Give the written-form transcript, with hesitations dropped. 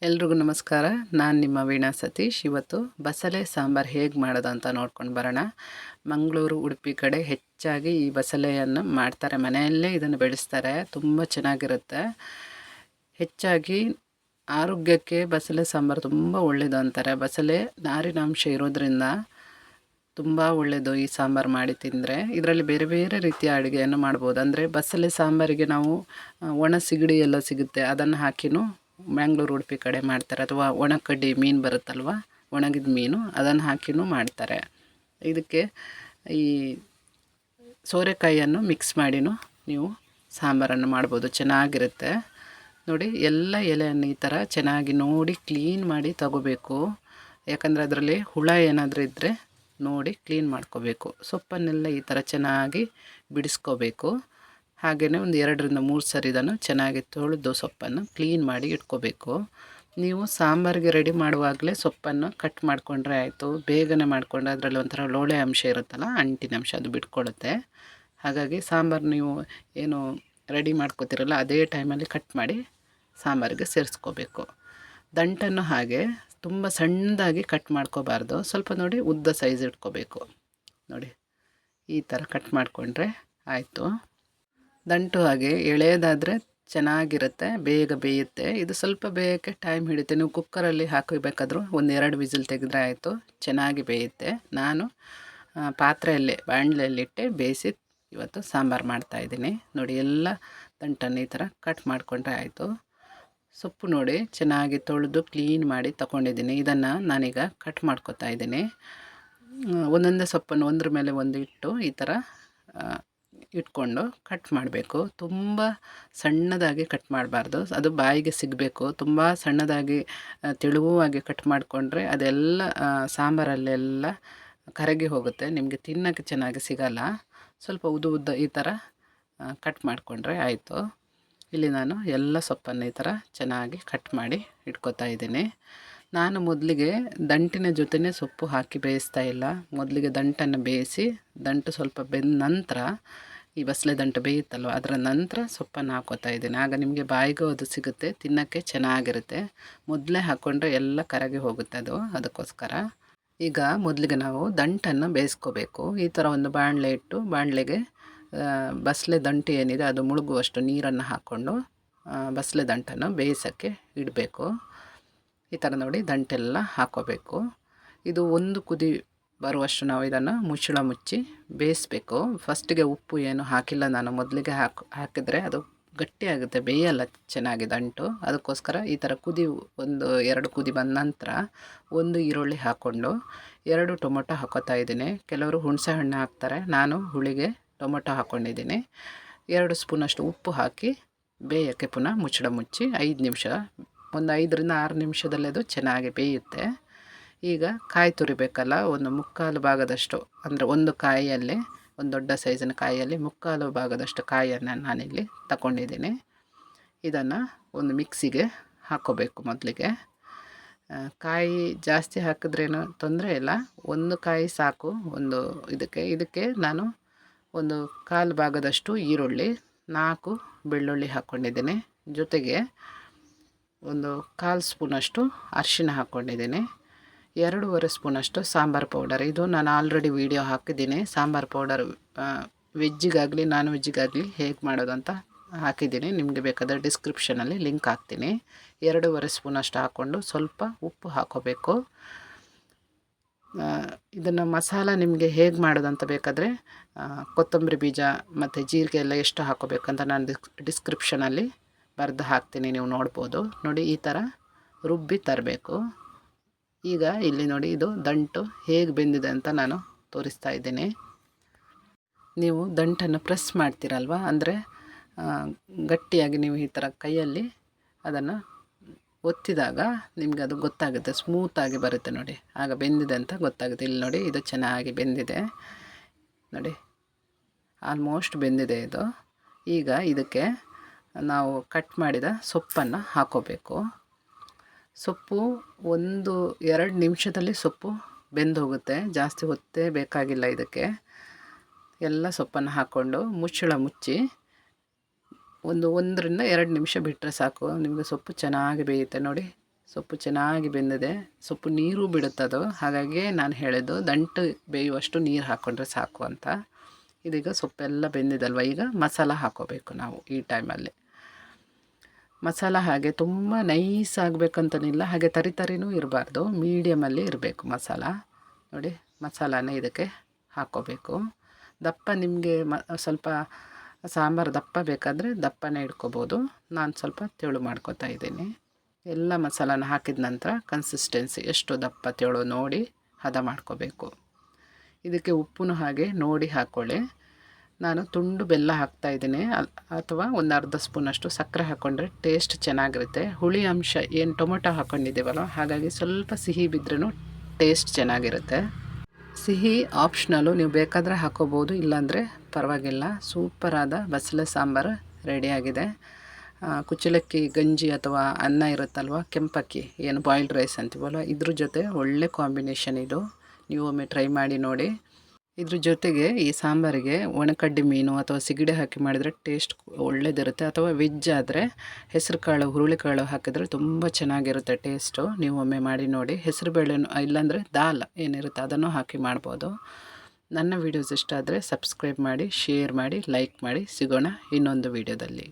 ಎಲ್ರಿಗೂ ನಮಸ್ಕಾರ. ನಾನು ನಿಮ್ಮ ವೀಣಾ ಸತೀಶ್. ಇವತ್ತು ಬಸಳೆ ಸಾಂಬಾರು ಹೇಗೆ ಮಾಡೋದು ಅಂತ ನೋಡ್ಕೊಂಡು ಬರೋಣ. ಮಂಗಳೂರು, ಉಡುಪಿ ಕಡೆ ಹೆಚ್ಚಾಗಿ ಈ ಬಸಳೆಯನ್ನು ಮಾಡ್ತಾರೆ, ಮನೆಯಲ್ಲೇ ಇದನ್ನು ಬೆಳೆಸ್ತಾರೆ. ತುಂಬ ಚೆನ್ನಾಗಿರುತ್ತೆ. ಹೆಚ್ಚಾಗಿ ಆರೋಗ್ಯಕ್ಕೆ ಬಸಳೆ ಸಾಂಬಾರು ತುಂಬ ಒಳ್ಳೆಯದು ಅಂತಾರೆ. ಬಸಳೆ ನಾರಿನಾಂಶ ಇರೋದ್ರಿಂದ ತುಂಬ ಒಳ್ಳೆಯದು ಈ ಸಾಂಬಾರು ಮಾಡಿ ತಿಂದರೆ. ಇದರಲ್ಲಿ ಬೇರೆ ಬೇರೆ ರೀತಿಯ ಅಡುಗೆಯನ್ನು ಮಾಡ್ಬೋದು. ಅಂದರೆ ಬಸಳೆ ಸಾಂಬಾರಿಗೆ ನಾವು ಒಣ ಸಿಗಡಿ ಎಲ್ಲ ಸಿಗುತ್ತೆ, ಅದನ್ನು ಹಾಕಿನೂ ಮ್ಯಾಂಗ್ಳೂರು, ಉಡುಪಿ ಕಡೆ ಮಾಡ್ತಾರೆ. ಅಥವಾ ಒಣಕಡ್ಡಿ ಮೀನು ಬರುತ್ತಲ್ವ, ಒಣಗಿದ ಮೀನು, ಅದನ್ನು ಹಾಕಿನೂ ಮಾಡ್ತಾರೆ. ಇದಕ್ಕೆ ಈ ಸೋರೆಕಾಯಿಯನ್ನು ಮಿಕ್ಸ್ ಮಾಡಿನೂ ನೀವು ಸಾಂಬಾರನ್ನು ಮಾಡ್ಬೋದು, ಚೆನ್ನಾಗಿರುತ್ತೆ. ನೋಡಿ, ಎಲ್ಲ ಎಲೆಯನ್ನು ಈ ಥರ ಚೆನ್ನಾಗಿ ನೋಡಿ ಕ್ಲೀನ್ ಮಾಡಿ ತಗೋಬೇಕು. ಯಾಕಂದರೆ ಅದರಲ್ಲಿ ಹುಳ ಏನಾದರೂ ಇದ್ದರೆ ನೋಡಿ ಕ್ಲೀನ್ ಮಾಡ್ಕೋಬೇಕು. ಸೊಪ್ಪನ್ನೆಲ್ಲ ಈ ಥರ ಚೆನ್ನಾಗಿ ಬಿಡಿಸ್ಕೋಬೇಕು. ಹಾಗೆಯೇ ಒಂದು 2-3 ಸರಿ ಇದನ್ನು ಚೆನ್ನಾಗಿ ತೊಳೆದು ಸೊಪ್ಪನ್ನು ಕ್ಲೀನ್ ಮಾಡಿ ಇಟ್ಕೋಬೇಕು. ನೀವು ಸಾಂಬಾರಿಗೆ ರೆಡಿ ಮಾಡುವಾಗಲೇ ಸೊಪ್ಪನ್ನು ಕಟ್ ಮಾಡಿಕೊಂಡ್ರೆ ಆಯಿತು. ಬೇಗನೆ ಮಾಡಿಕೊಂಡ್ರೆ ಅದರಲ್ಲಿ ಒಂಥರ ಲೋಳೆ ಅಂಶ ಇರುತ್ತಲ್ಲ, ಅಂಟಿನ ಅಂಶ, ಅದು ಬಿಟ್ಕೊಳ್ಳುತ್ತೆ. ಹಾಗಾಗಿ ಸಾಂಬಾರು ನೀವು ಏನು ರೆಡಿ ಮಾಡ್ಕೋತಿರಲ್ಲ, ಅದೇ ಟೈಮಲ್ಲಿ ಕಟ್ ಮಾಡಿ ಸಾಂಬಾರಿಗೆ ಸೇರಿಸ್ಕೋಬೇಕು. ದಂಟನ್ನು ಹಾಗೆ ತುಂಬ ಸಣ್ಣದಾಗಿ ಕಟ್ ಮಾಡ್ಕೋಬಾರ್ದು, ಸ್ವಲ್ಪ ನೋಡಿ ಉದ್ದ ಸೈಜ್ ಇಟ್ಕೋಬೇಕು. ನೋಡಿ, ಈ ಥರ ಕಟ್ ಮಾಡಿಕೊಂಡ್ರೆ ಆಯಿತು. ದಂಟು ಹಾಗೆ ಎಳೆಯದಾದರೆ ಚೆನ್ನಾಗಿರುತ್ತೆ, ಬೇಗ ಬೇಯುತ್ತೆ. ಇದು ಸ್ವಲ್ಪ ಬೇಯೋಕ್ಕೆ ಟೈಮ್ ಹಿಡಿಯುತ್ತೆ. ನೀವು ಕುಕ್ಕರಲ್ಲಿ ಹಾಕಬೇಕಾದ್ರೂ 1-2 ವಿಸಿಲ್ ತೆಗೆದ್ರೆ ಆಯಿತು, ಚೆನ್ನಾಗಿ ಬೇಯುತ್ತೆ. ನಾನು ಪಾತ್ರೆಯಲ್ಲೇ ಬಾಣಲೆಯಲ್ಲಿಟ್ಟೆ ಬೇಯಿಸಿ ಇವತ್ತು ಸಾಂಬಾರು ಮಾಡ್ತಾಯಿದ್ದೀನಿ. ನೋಡಿ, ಎಲ್ಲ ದಂಟನ್ನು ಈ ಥರ ಕಟ್ ಮಾಡಿಕೊಂಡ್ರೆ ಆಯಿತು. ಸೊಪ್ಪು ನೋಡಿ ಚೆನ್ನಾಗಿ ತೊಳೆದು ಕ್ಲೀನ್ ಮಾಡಿ ತಗೊಂಡಿದ್ದೀನಿ. ಇದನ್ನು ನಾನೀಗ ಕಟ್ ಮಾಡ್ಕೊತಾ ಇದ್ದೀನಿ. ಒಂದೊಂದೇ ಸೊಪ್ಪನ್ನು ಒಂದ್ರ ಮೇಲೆ ಒಂದು ಇಟ್ಟು ಈ ಥರ ಇಟ್ಕೊಂಡು ಕಟ್ ಮಾಡಬೇಕು. ತುಂಬ ಸಣ್ಣದಾಗಿ ಕಟ್ ಮಾಡಬಾರ್ದು, ಅದು ಬಾಯಿಗೆ ಸಿಗಬೇಕು. ತುಂಬ ಸಣ್ಣದಾಗಿ ತೆಳುವಾಗಿ ಕಟ್ ಮಾಡಿಕೊಂಡ್ರೆ ಅದೆಲ್ಲ ಸಾಂಬಾರಲ್ಲೆಲ್ಲ ಕರಗಿ ಹೋಗುತ್ತೆ, ನಿಮಗೆ ತಿನ್ನೋಕ್ಕೆ ಚೆನ್ನಾಗಿ ಸಿಗಲ್ಲ. ಸ್ವಲ್ಪ ಉದ್ದ ಉದ್ದ ಈ ಥರ ಕಟ್ ಮಾಡಿಕೊಂಡ್ರೆ ಆಯಿತು. ಇಲ್ಲಿ ನಾನು ಎಲ್ಲ ಸೊಪ್ಪನ್ನು ಈ ಥರ ಚೆನ್ನಾಗಿ ಕಟ್ ಮಾಡಿ ಇಟ್ಕೊತಾ ಇದ್ದೀನಿ. ನಾನು ಮೊದಲಿಗೆ ದಂಟಿನ ಜೊತೆನೇ ಸೊಪ್ಪು ಹಾಕಿ ಬೇಯಿಸ್ತಾ ಇಲ್ಲ. ಮೊದಲಿಗೆ ದಂಟನ್ನು ಬೇಯಿಸಿ, ದಂಟು ಸ್ವಲ್ಪ ಬೆಂದ ನಂತರ ಈ ಬಸಳೆ ದಂಟು ಬೇಯುತ್ತಲ್ವ, ಅದರ ನಂತರ ಸೊಪ್ಪನ್ನು ಹಾಕೋತಾ ಇದ್ದೀನಿ. ಆಗ ನಿಮಗೆ ಬಾಯಿಗೂ ಅದು ಸಿಗುತ್ತೆ, ತಿನ್ನೋಕ್ಕೆ ಚೆನ್ನಾಗಿರುತ್ತೆ. ಮೊದಲೇ ಹಾಕ್ಕೊಂಡ್ರೆ ಎಲ್ಲ ಕರಗಿ ಹೋಗುತ್ತೆ ಅದು, ಅದಕ್ಕೋಸ್ಕರ. ಈಗ ಮೊದಲಿಗೆ ನಾವು ದಂಟನ್ನು ಬೇಯಿಸ್ಕೋಬೇಕು. ಈ ಥರ ಒಂದು ಬಾಣಲೆ ಇಟ್ಟು, ಬಾಣಲೆಗೆ ಬಸಳೆ ದಂಟು ಏನಿದೆ ಅದು ಮುಳುಗುವಷ್ಟು ನೀರನ್ನು ಹಾಕ್ಕೊಂಡು ಬಸಳೆ ದಂಟನ್ನು ಬೇಯಿಸೋಕ್ಕೆ ಇಡಬೇಕು. ಈ ಥರ ನೋಡಿ ದಂಟೆಲ್ಲ ಹಾಕ್ಕೋಬೇಕು. ಇದು ಒಂದು ಕುದಿ ಬರುವಷ್ಟು ನಾವು ಇದನ್ನು ಮುಚ್ಚಳ ಮುಚ್ಚಿ ಬೇಯಿಸಬೇಕು. ಫಸ್ಟಿಗೆ ಉಪ್ಪು ಏನು ಹಾಕಿಲ್ಲ ನಾನು, ಮೊದಲಿಗೆ ಹಾಕಿದರೆ ಅದು ಗಟ್ಟಿಯಾಗುತ್ತೆ, ಬೇಯಲ್ಲ ಚೆನ್ನಾಗಿ ದಂಟು. ಅದಕ್ಕೋಸ್ಕರ ಈ ಥರ ಕುದಿ 1-2 ಕುದಿ ಬಂದ ನಂತರ ಒಂದು ಈರುಳ್ಳಿ ಹಾಕ್ಕೊಂಡು 2 ಟೊಮೊಟೊ ಹಾಕೋತಾ ಇದ್ದೀನಿ. ಕೆಲವರು ಹುಣಸೆ ಹಣ್ಣು ಹಾಕ್ತಾರೆ, ನಾನು ಹುಳಿಗೆ ಟೊಮೊಟೊ ಹಾಕ್ಕೊಂಡಿದ್ದೀನಿ. 2 ಸ್ಪೂನಷ್ಟು ಉಪ್ಪು ಹಾಕಿ ಬೇಯೋಕ್ಕೆ ಪುನಃ ಮುಚ್ಚಳ ಮುಚ್ಚಿ 5 ನಿಮಿಷ, ಒಂದು 5-6 ನಿಮಿಷದಲ್ಲೇ ಅದು ಚೆನ್ನಾಗಿ ಬೇಯುತ್ತೆ. ಈಗ ಕಾಯಿ ತುರಿಬೇಕಲ್ಲ, ಒಂದು 3/4 ಭಾಗದಷ್ಟು, ಅಂದರೆ ಒಂದು ಕಾಯಿಯಲ್ಲಿ, ಒಂದು ದೊಡ್ಡ ಸೈಜಿನ ಕಾಯಿಯಲ್ಲಿ 3/4 ಭಾಗದಷ್ಟು ಕಾಯಿಯನ್ನು ನಾನಿಲ್ಲಿ ತಗೊಂಡಿದ್ದೀನಿ. ಇದನ್ನು ಒಂದು ಮಿಕ್ಸಿಗೆ ಹಾಕ್ಕೋಬೇಕು. ಮೊದಲಿಗೆ ಕಾಯಿ ಜಾಸ್ತಿ ಹಾಕಿದ್ರೇನು ತೊಂದರೆ ಇಲ್ಲ, ಒಂದು ಕಾಯಿ ಸಾಕು. ಇದಕ್ಕೆ ನಾನು ಒಂದು 1/4 ಭಾಗದಷ್ಟು ಈರುಳ್ಳಿ, 4 ಬೆಳ್ಳುಳ್ಳಿ ಹಾಕ್ಕೊಂಡಿದ್ದೀನಿ. ಜೊತೆಗೆ ಒಂದು 1/4 ಸ್ಪೂನಷ್ಟು ಅರಿಶಿನ ಹಾಕ್ಕೊಂಡಿದ್ದೀನಿ. 2.5 ಸ್ಪೂನಷ್ಟು ಸಾಂಬಾರು ಪೌಡರ್. ಇದು ನಾನು ಆಲ್ರೆಡಿ ವಿಡಿಯೋ ಹಾಕಿದ್ದೀನಿ. ಸಾಂಬಾರು ಪೌಡರ್ ವೆಜ್ಜಿಗಾಗಲಿ ನಾನ್ ವೆಜ್ಜಿಗಾಗಲಿ ಹೇಗೆ ಮಾಡೋದು ಅಂತ ಹಾಕಿದ್ದೀನಿ. ನಿಮಗೆ ಬೇಕಾದರೆ ಡಿಸ್ಕ್ರಿಪ್ಷನಲ್ಲಿ ಲಿಂಕ್ ಹಾಕ್ತೀನಿ. 2.5 ಸ್ಪೂನಷ್ಟು ಹಾಕ್ಕೊಂಡು ಸ್ವಲ್ಪ ಉಪ್ಪು ಹಾಕ್ಕೋಬೇಕು. ಇದನ್ನು ಮಸಾಲ ನಿಮಗೆ ಹೇಗೆ ಮಾಡೋದಂತ ಬೇಕಾದರೆ ಕೊತ್ತಂಬರಿ ಬೀಜ ಮತ್ತು ಜೀರಿಗೆ ಎಲ್ಲ ಎಷ್ಟು ಹಾಕ್ಕೋಬೇಕಂತ ನಾನು ಡಿಸ್ಕ್ರಿಪ್ಷನಲ್ಲಿ ಬರೆದು ಹಾಕ್ತೀನಿ, ನೀವು ನೋಡ್ಬೋದು. ನೋಡಿ, ಈ ಥರ ರುಬ್ಬಿ ತರಬೇಕು. ಈಗ ಇಲ್ಲಿ ನೋಡಿ, ಇದು ದಂಟು ಹೇಗೆ ಬೆಂದಿದೆ ಅಂತ ನಾನು ತೋರಿಸ್ತಾ ಇದ್ದೀನಿ. ನೀವು ದಂಟನ್ನು ಪ್ರೆಸ್ ಮಾಡ್ತೀರಲ್ವ, ಅಂದರೆ ಗಟ್ಟಿಯಾಗಿ ನೀವು ಈ ಥರ ಕೈಯಲ್ಲಿ ಅದನ್ನು ಒತ್ತಿದಾಗ ನಿಮಗೆ ಅದು ಗೊತ್ತಾಗುತ್ತೆ, ಸ್ಮೂತಾಗಿ ಬರುತ್ತೆ. ನೋಡಿ, ಆಗ ಬೆಂದಿದೆ ಅಂತ ಗೊತ್ತಾಗುತ್ತೆ. ಇಲ್ಲಿ ನೋಡಿ, ಇದು ಚೆನ್ನಾಗಿ ಬೆಂದಿದೆ. ನೋಡಿ, ಆಲ್ಮೋಸ್ಟ್ ಬೆಂದಿದೆ ಇದು. ಈಗ ಇದಕ್ಕೆ ನಾವು ಕಟ್ ಮಾಡಿದ ಸೊಪ್ಪನ್ನು ಹಾಕ್ಕೋಬೇಕು. ಸೊಪ್ಪು 1-2 ನಿಮಿಷದಲ್ಲಿ ಸೊಪ್ಪು ಬೆಂದು ಹೋಗುತ್ತೆ, ಜಾಸ್ತಿ ಹೊತ್ತೇ ಬೇಕಾಗಿಲ್ಲ ಇದಕ್ಕೆ. ಎಲ್ಲ ಸೊಪ್ಪನ್ನು ಹಾಕ್ಕೊಂಡು ಮುಚ್ಚಳ ಮುಚ್ಚಿ 1-2 ನಿಮಿಷ ಬಿಟ್ಟರೆ ಸಾಕು, ನಿಮಗೆ ಸೊಪ್ಪು ಚೆನ್ನಾಗಿ ಬೇಯುತ್ತೆ. ನೋಡಿ, ಸೊಪ್ಪು ಚೆನ್ನಾಗಿ ಬೆಂದಿದೆ. ಸೊಪ್ಪು ನೀರು ಬಿಡುತ್ತದು, ಹಾಗಾಗಿ ನಾನು ಹೇಳಿದ್ದು ದಂಟು ಬೇಯುವಷ್ಟು ನೀರು ಹಾಕ್ಕೊಂಡ್ರೆ ಸಾಕು ಅಂತ. ಇದೀಗ ಸೊಪ್ಪೆಲ್ಲ ಬೆಂದಿದಲ್ವ, ಈಗ ಮಸಾಲ ಹಾಕ್ಕೋಬೇಕು ನಾವು ಈ ಟೈಮಲ್ಲಿ. ಮಸಾಲ ಹಾಗೆ ತುಂಬ ನೈಸ್ ಆಗಬೇಕಂತನಿಲ್ಲ, ಹಾಗೆ ತರಿನೂ ಇರಬಾರ್ದು, ಮೀಡಿಯಮಲ್ಲಿ ಇರಬೇಕು ಮಸಾಲ. ನೋಡಿ, ಮಸಾಲಾನ ಇದಕ್ಕೆ ಹಾಕ್ಕೋಬೇಕು. ದಪ್ಪ ನಿಮಗೆ ಸ್ವಲ್ಪ ಸಾಂಬಾರು ದಪ್ಪ ಬೇಕಾದರೆ ದಪ್ಪನೇ ಇಟ್ಕೋಬೋದು. ನಾನು ಸ್ವಲ್ಪ ತೆಳು ಮಾಡ್ಕೊತಾ ಇದ್ದೀನಿ. ಎಲ್ಲ ಮಸಾಲಾನ ಹಾಕಿದ ನಂತರ ಕನ್ಸಿಸ್ಟೆನ್ಸಿ ಎಷ್ಟು ದಪ್ಪ ತೆಳು ನೋಡಿ ಹದ ಮಾಡ್ಕೋಬೇಕು. ಇದಕ್ಕೆ ಉಪ್ಪು ಹಾಗೆ ನೋಡಿ ಹಾಕ್ಕೊಳ್ಳಿ. ನಾನು ತುಂಡು ಬೆಲ್ಲ ಹಾಕ್ತಾಯಿದ್ದೀನಿ, ಅಥವಾ ಒಂದು ಅರ್ಧ ಸ್ಪೂನಷ್ಟು ಸಕ್ಕರೆ ಹಾಕ್ಕೊಂಡ್ರೆ ಟೇಸ್ಟ್ ಚೆನ್ನಾಗಿರುತ್ತೆ. ಹುಳಿ ಅಂಶ ಏನು ಟೊಮೊಟೊ ಹಾಕ್ಕೊಂಡಿದ್ದೀವಲ್ಲ, ಹಾಗಾಗಿ ಸ್ವಲ್ಪ ಸಿಹಿ ಬಿದ್ರೂ ಟೇಸ್ಟ್ ಚೆನ್ನಾಗಿರುತ್ತೆ. ಸಿಹಿ ಆಪ್ಷನಲ್ಲು, ನೀವು ಬೇಕಾದರೆ ಹಾಕ್ಕೋಬೋದು, ಇಲ್ಲಾಂದರೆ ಪರವಾಗಿಲ್ಲ. ಸೂಪರಾದ ಬಸಳೆ ಸಾಂಬಾರು ರೆಡಿಯಾಗಿದೆ. ಕುಚ್ಚಲಕ್ಕಿ ಗಂಜಿ ಅಥವಾ ಅನ್ನ ಇರುತ್ತಲ್ವ, ಕೆಂಪಕ್ಕಿ ಏನು ಬಾಯ್ಲ್ಡ್ ರೈಸ್ ಅಂತೀವಲ್ಲ, ಇದ್ರ ಜೊತೆ ಒಳ್ಳೆ ಕಾಂಬಿನೇಷನ್ ಇದು. ನೀವು ಒಮ್ಮೆ ಟ್ರೈ ಮಾಡಿ ನೋಡಿ. ಇದ್ರ ಜೊತೆಗೆ ಈ ಸಾಂಬಾರಿಗೆ ಒಣಕಡ್ಡಿ ಮೀನು ಅಥವಾ ಸಿಗಡೆ ಹಾಕಿ ಮಾಡಿದರೆ ಟೇಸ್ಟ್ ಒಳ್ಳೇದಿರುತ್ತೆ. ಅಥವಾ ವೆಜ್ ಆದರೆ ಹೆಸರು ಕಾಳು, ಹುರುಳಿಕಾಳು ಹಾಕಿದರೆ ತುಂಬ ಚೆನ್ನಾಗಿರುತ್ತೆ ಟೇಸ್ಟು. ನೀವು ಒಮ್ಮೆ ಮಾಡಿ ನೋಡಿ. ಹೆಸರು ಬೇಳೆ ಇಲ್ಲಾಂದರೆ ದಾಲ್ ಏನಿರುತ್ತೆ ಅದನ್ನು ಹಾಕಿ ಮಾಡ್ಬೋದು. ನನ್ನ ವೀಡಿಯೋಸ್ ಇಷ್ಟ ಆದರೆ ಸಬ್ಸ್ಕ್ರೈಬ್ ಮಾಡಿ, ಶೇರ್ ಮಾಡಿ, ಲೈಕ್ ಮಾಡಿ. ಸಿಗೋಣ ಇನ್ನೊಂದು ವೀಡಿಯೋದಲ್ಲಿ.